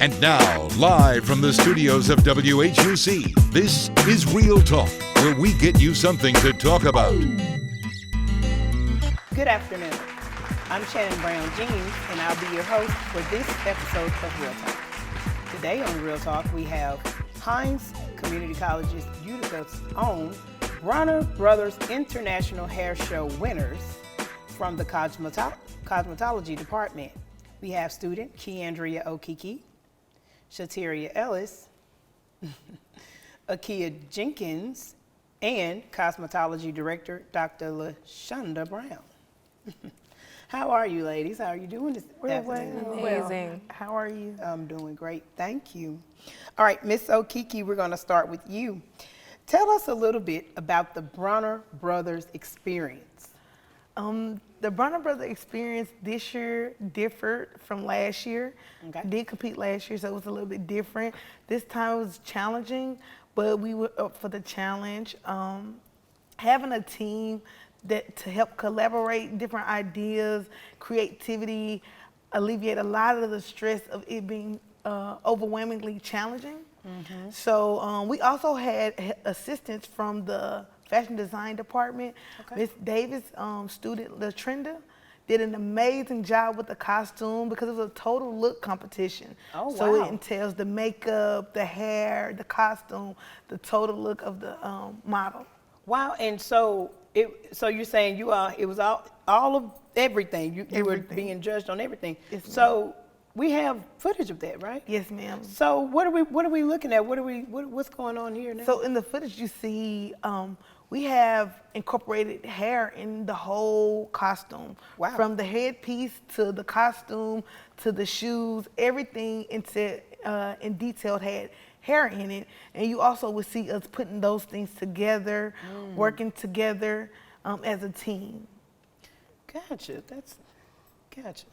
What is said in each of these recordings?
And now, live from the studios of WHUC, this is Real Talk, where we get you something to talk about. Good afternoon. I'm Shannon Brown-Jeans, and I'll be your host for this episode of Real Talk. Today on Real Talk, we have Hinds Community College's Utica's own Bronner Brothers International Hair Show winners from the Cosmetology department. We have student Keandria Okiki, Shateria Ellis, Akia Jenkins, and Cosmetology Director Dr. LaShonda Brown. How are you, ladies? How are you doing this afternoon? Amazing. How are you? I'm doing great, thank you. All right, Miss Okiki, we're gonna start with you. Tell us a little bit about the Bronner Brothers experience. The Bronner Brothers experience this year differed from last year. Okay. I did compete last year, so it was a little bit different. This time it was challenging, but we were up for the challenge. Having a team to help collaborate different ideas, creativity, alleviate a lot of the stress of it being overwhelmingly challenging. Mm-hmm. So we also had assistance from the fashion design department. Miss Davis, student LaTrenda, did an amazing job with the costume because it was a total look competition. Oh, wow. So it entails the makeup, the hair, the costume, the total look of the model. Wow, and so you're saying it was all of everything. You were being judged on everything. Yes, ma'am. So we have footage of that, right? Yes, ma'am. So what are we looking at? What's going on here now? So in the footage you see, we have incorporated hair in the whole costume. Wow. From the headpiece to the costume to the shoes, everything in detailed had hair in it. And you also would see us putting those things together, working together as a team. Gotcha. Gotcha.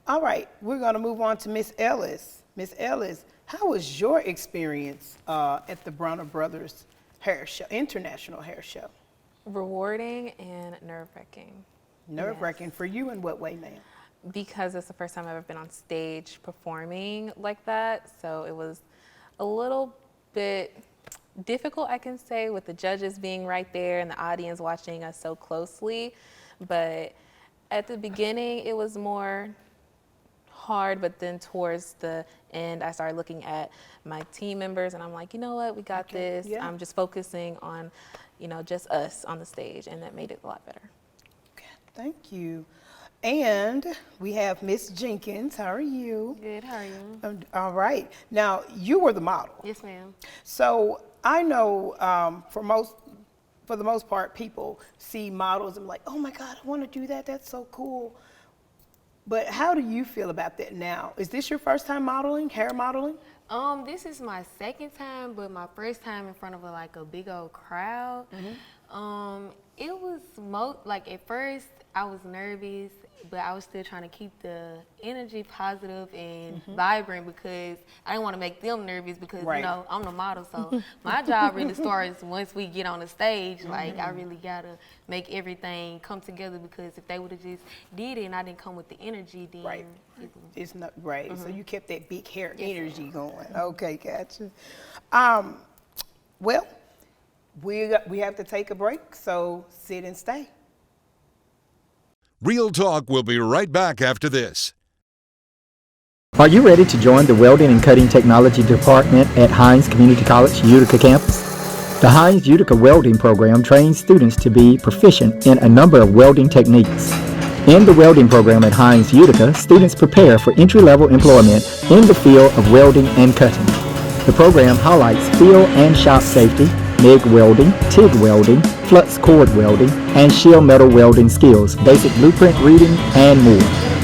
All right, we're going to move on to Miss Ellis. Miss Ellis, how was your experience at the Bronner Brothers Hair Show, International Hair Show? Rewarding and nerve-wracking. Nerve-wracking for you in what way, ma'am? Because it's the first time I've ever been on stage performing like that, so it was a little bit difficult, I can say, with the judges being right there and the audience watching us so closely. But at the beginning, it was more hard, but then towards the end, I started looking at my team members, and I'm like, you know what, we got this. Yeah. I'm just focusing on, just us on the stage, and that made it a lot better. Okay, thank you. And we have Miss Jenkins. How are you? Good, how are you? All right. Now, you were the model. Yes, ma'am. So I know for the most part, people see models and like, oh my God, I want to do that. That's so cool. But how do you feel about that now? Is this your first time modeling, hair modeling? This is my second time, but my first time in front of a big old crowd. Mm-hmm. It was at first I was nervous, but I was still trying to keep the energy positive and vibrant because I didn't want to make them nervous because, I'm the model. So my job really starts once we get on the stage. I really got to make everything come together because if they would have just did it and I didn't come with the energy, then It's not right. So you kept that big hair energy going. Okay, gotcha. Well, we have to take a break, so sit and stay. Real Talk will be right back after this. Are you ready to join the Welding and Cutting Technology Department at Hinds Community College Utica campus? The Hinds Utica Welding Program trains students to be proficient in a number of welding techniques. In the welding program at Hinds Utica, students prepare for entry-level employment in the field of welding and cutting. The program highlights field and shop safety, MIG welding, TIG welding, flux cord welding, and shear metal welding skills, basic blueprint reading, and more.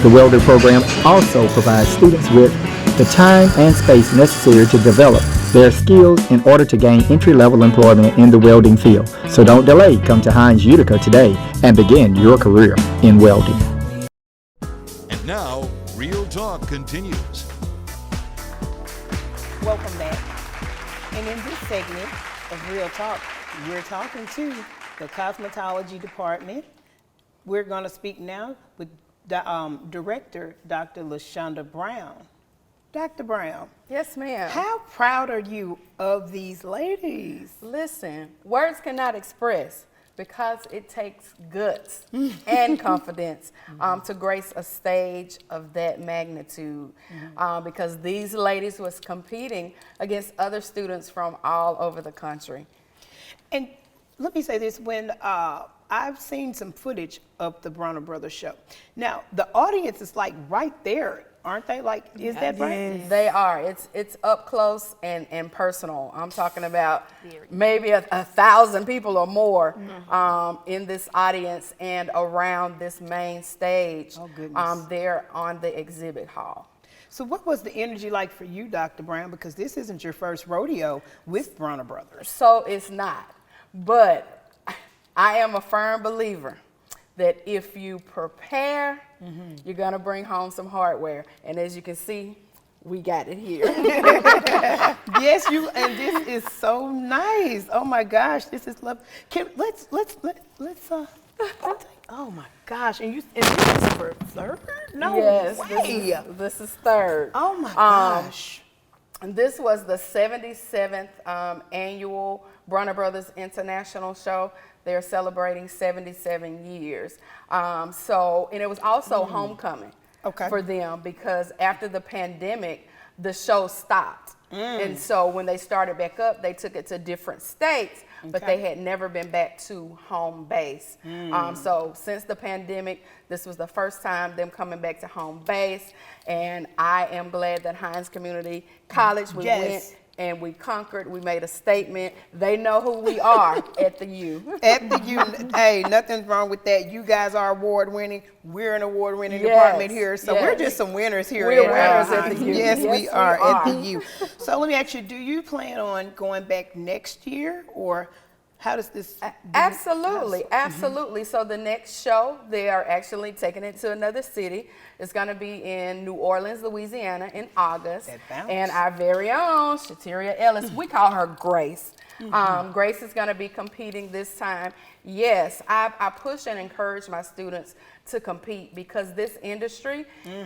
The welder program also provides students with the time and space necessary to develop their skills in order to gain entry-level employment in the welding field. So don't delay. Come to Hinds Utica today and begin your career in welding. And now, Real Talk continues. Welcome back. And in this segment of Real Talk, we're talking to the Cosmetology department. We're going to speak now with Director Dr. LaShonda Brown. Dr. Brown, Yes, ma'am. how proud are you of these ladies? Listen, words cannot express because it takes guts and confidence to grace a stage of that magnitude. Because these ladies was competing against other students from all over the country. And let me say this, when I've seen some footage of the Bronner Brothers show. Now, the audience is like right there, aren't they? Like, is that right? They are. It's up close and personal. I'm talking about maybe a 1,000 people or more in this audience and around this main stage. Oh, goodness. There on the exhibit hall. So what was the energy like for you, Dr. Brown? Because this isn't your first rodeo with Bronner Brothers. So it's not. But I am a firm believer that if you prepare, you're gonna bring home some hardware. And as you can see, we got it here. Yes, and this is so nice. Oh my gosh, this is love. Let's oh my gosh, and this is for third? No Yes, way. this is third. Oh my gosh. And this was the 77th annual Bronner Brothers International Show. They're celebrating 77 years. And it was also homecoming for them because after the pandemic, the show stopped. And so when they started back up, they took it to different states, but they had never been back to home base. So since the pandemic, this was the first time them coming back to home base. And I am glad that Hinds Community College, we went and we conquered. We made a statement. They know who we are at the U. At the U, hey, nothing's wrong with that. You guys are award winning. We're an award winning department here. So we're just some winners here. We're winners at the U. Yes, we are at the U. So let me ask you, do you plan on going back next year, or how does this? Absolutely, absolutely. So the next show, they are actually taking it to another city. It's going to be in New Orleans, Louisiana in August. And our very own Shateria Ellis, we call her Grace. Grace is going to be competing this time. Yes, I push and encourage my students to compete because this industry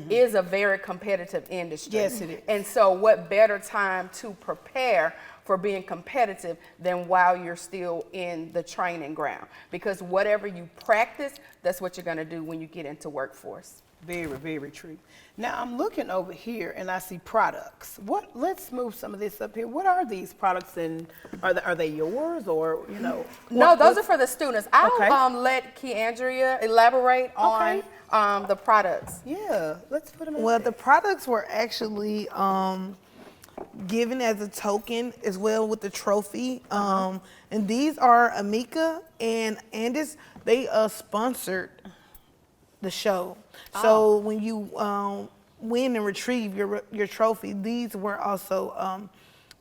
is a very competitive industry. Yes, it is. And so what better time to prepare for being competitive than while you're still in the training ground? Because whatever you practice, that's what you're going to do when you get into workforce. Very, very true. Now I'm looking over here and I see products. Let's move some of this up here. What are these products, and are they yours, or No, those are for the students. I'll let Keandria elaborate on the products. Yeah, let's put them in Well, there. the products were actually given as a token as well with the trophy. And these are Amika and Andis. They sponsored the show. So when you win and retrieve your trophy, these were also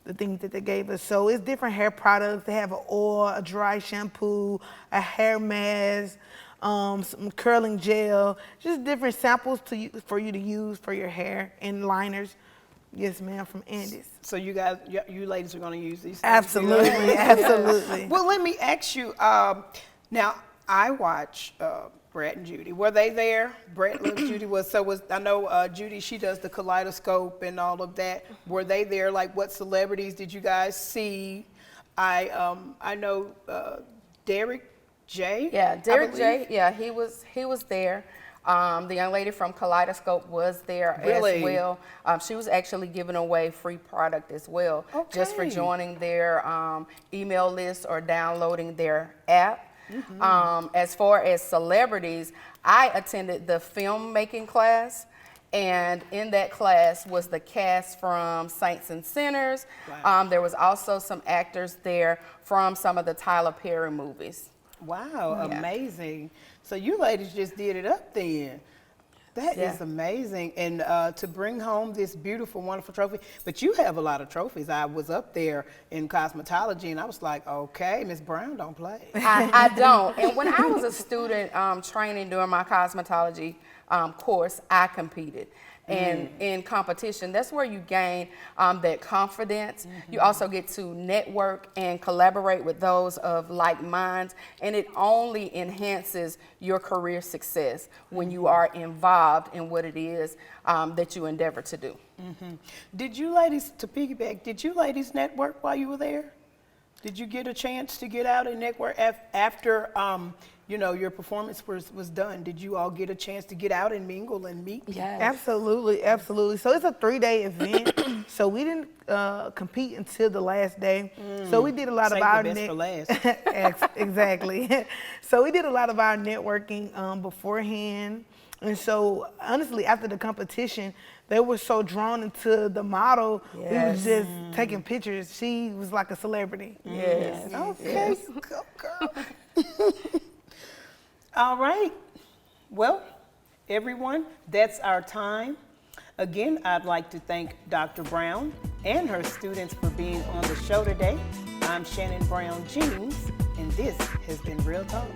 the things that they gave us. So it's different hair products. They have an oil, a dry shampoo, a hair mask, some curling gel, just different samples for you to use for your hair, and liners. Yes, ma'am, from Andis. So you guys, you ladies are going to use these things? Absolutely, absolutely. Well, let me ask you, now I watch Brett and Judy. Were they there? Brett loves Judy. I know Judy, she does the kaleidoscope and all of that. Were they there? Like, what celebrities did you guys see? I know Derek J. Yeah, Derek J. Yeah, he was there. The young lady from Kaleidoscope was there as well. She was actually giving away free product as well, just for joining their email list or downloading their app. As far as celebrities, I attended the filmmaking class, and in that class was the cast from Saints and Sinners. Wow. There was also some actors there from some of the Tyler Perry movies. Wow, amazing. So you ladies just did it up then. That is amazing. And to bring home this beautiful, wonderful trophy. But you have a lot of trophies. I was up there in cosmetology and I was like, okay, Miss Brown don't play. I don't. And when I was a student training during my cosmetology course, I competed. And in competition, that's where you gain that confidence. You also get to network and collaborate with those of like minds, and it only enhances your career success when you are involved in what it is that you endeavor to do. Did you ladies, to piggyback, did you ladies network while you were there? Did you get a chance to get out and network after you know, your performance was done? Did you all get a chance to get out and mingle and meet? Yes. Absolutely, absolutely. So it's a 3-day event. So we didn't compete until the last day. So we did a lot Save of our the best for last. Exactly. So we did a lot of our networking beforehand. And so honestly, after the competition, they were so drawn into the model. We were just taking pictures. She was like a celebrity. Yes. Okay, go girl. All right. Well, everyone, that's our time. Again, I'd like to thank Dr. Brown and her students for being on the show today. I'm Shannon Brown-Jeans, and this has been Real Talk.